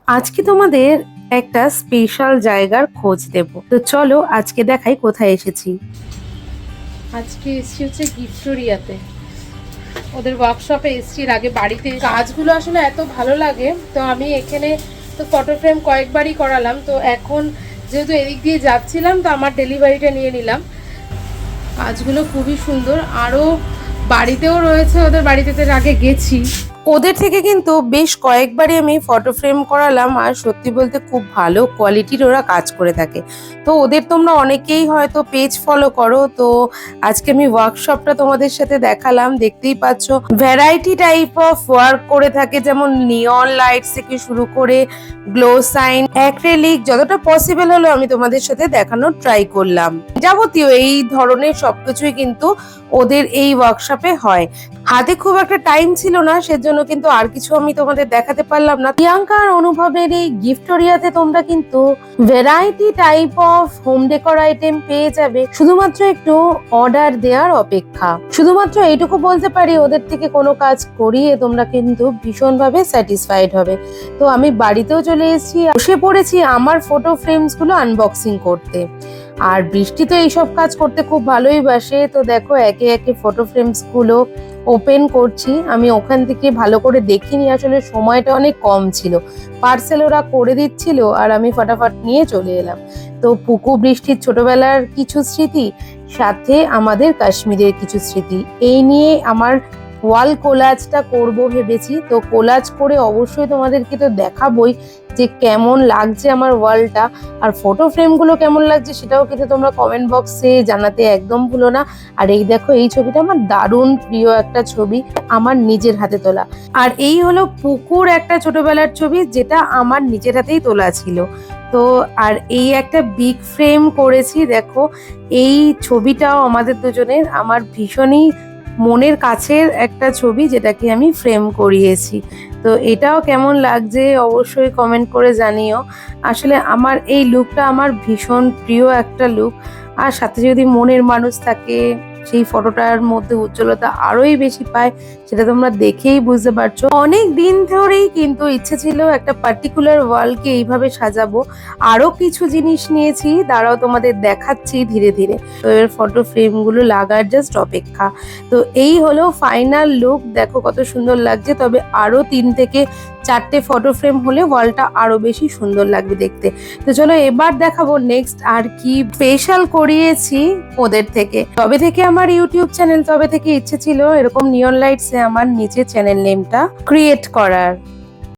আজকে তোমাদের একটা স্পেশাল জায়গার খোঁজ দেব। তো চলো আজকে দেখাই কোথায় এসেছি। আজকে এসছি হচ্ছে গিফটোরিয়াতে, ওদের ওয়ার্কশপে এসছি। এর আগে বাড়িতে কাজগুলো আসলে এত ভালো লাগে, তো আমি এখানে তো ফটো ফ্রেম কয়েকবারই করালাম। তো এখন যেহেতু এদিক দিয়ে যাচ্ছিলাম, তো আমার ডেলিভারিটা নিয়ে নিলাম। কাজগুলো খুবই সুন্দর, আরও বাড়িতেও রয়েছে, ওদের বাড়িতে এর আগে গেছি। ওদের থেকে কিন্তু বেশ কয়েকবারই আমি ফটো ফ্রেম করালাম, আর সত্যি বলতে খুব ভালো কোয়ালিটির ওরা কাজ করে থাকে। তো ওদের তোমরা অনেকেই হয়তো পেজ ফলো করো, তো আজকে আমি ওয়ার্কশপটা তোমাদের সাথে দেখালাম। দেখতেই পাচ্ছ ভ্যারাইটি টাইপ অফ ওয়ার্ক করে থাকে, যেমন নিয়ন লাইটস থেকে শুরু করে গ্লো সাইন, অ্যাক্রিলিক, যতটা পসিবল হলো আমি তোমাদের সাথে দেখানোর ট্রাই করলাম। যাবতীয় এই ধরনের সবকিছুই কিন্তু ওদের এই ওয়ার্কশপে হয়। হাতে খুব একটা টাইম ছিল না, সেজন্য কিন্তু আর কিছু আমি তোমাদের দেখাতে পারলাম না। প্রিয়াঙ্কা আর অনুভবের এই গিফটোরিয়াতে তোমরা কিন্তু variety type of home decor item পেয়ে যাবে, শুধুমাত্র একটু অর্ডার দেওয়ার অপেক্ষা। শুধুমাত্র এইটুকু বলতে পারি, ওদের থেকে কোনো কাজ করিয়ে তোমরা কিন্তু ভীষণভাবে স্যাটিসফাইড হবে। তো আমি বাড়িতেও চলে এসেছি, বসে পড়েছি আমার ফটো ফ্রেমস গুলো আনবক্সিং করতে। আর বৃষ্টি তো এইসব কাজ করতে খুব ভালোই বাসে। তো দেখো একে একে ফটো ফ্রেমস গুলো ওপেন করছি। আমি ওখান থেকে ভালো করে দেখিনি, আসলে সময়টা অনেক কম ছিল। পার্সেল ওরা করে দিচ্ছিল আর আমি ফটাফট নিয়ে চলে এলাম। তো পুকু বৃষ্টির ছোটবেলার কিছু স্মৃতি, সাথে আমাদের কাশ্মীরের কিছু স্মৃতি, এই নিয়ে আমার ওয়াল কোলাজটা করব ভেবেছি। তো কোলাজ করে অবশ্যই তোমাদেরকে তো দেখাবোই যে কেমন লাগছে আমার ওয়ালটা, আর ফটো ফ্রেমগুলো কেমন লাগছে সেটাও কিন্তু তোমরা কমেন্ট বক্সে জানাতে একদম ভুলো না। আর এই দেখো, এই ছবিটা আমার দারুণ প্রিয় একটা ছবি, আমার নিজের হাতে তোলা। আর এই হলো পুকুর একটা ছোটবেলার ছবি, যেটা আমার নিজের হাতেই তোলা ছিল। তো আর এই একটা বিগ ফ্রেম করেছি, দেখো এই ছবিটাও আমাদের দুজনের, আমার ভীষণই মনের কাছের একটা ছবি, যেটাকে আমি ফ্রেম করিয়েছি। তো এটাও কেমন লাগছে অবশ্যই কমেন্ট করে জানিও। আসলে আমার এই লুকটা আমার ভীষণ প্রিয় একটা লুক, আর সাথে যদি মনের মানুষ থাকে সেই ফটোটার মধ্যে উজ্জ্বলতা আরোই বেশি পায়, সেটা তোমরা দেখেই বুঝতে পারছো। অনেক দিন ধরেই কিন্তু ইচ্ছে ছিল একটা পার্টিকুলার ওয়ালকে এইভাবে সাজাবো। আরো কিছু জিনিস নিয়েছি, দাঁড়াও তোমাদের দেখাচ্ছি ধীরে ধীরে। তো এর ফটো ফ্রেমগুলো লাগার জাস্ট অপেক্ষা। তো এই হলো ফাইনাল লুক, দেখো কত সুন্দর লাগছে। তবে আরো 3 থেকে 4টে ফটো ফ্রেম হলে ওয়ালটা আরো বেশি সুন্দর লাগবে দেখতে। তো চলো এবার দেখাবো নেক্সট আর কি স্পেশাল করিয়েছি ওদের থেকে। তবে থেকে আমার ইউটিউব চ্যানেল, তবে থেকে ইচ্ছে ছিল এরকম নিয়ন লাইটসে আমার নিচে চ্যানেল নেমটা ক্রিয়েট করার।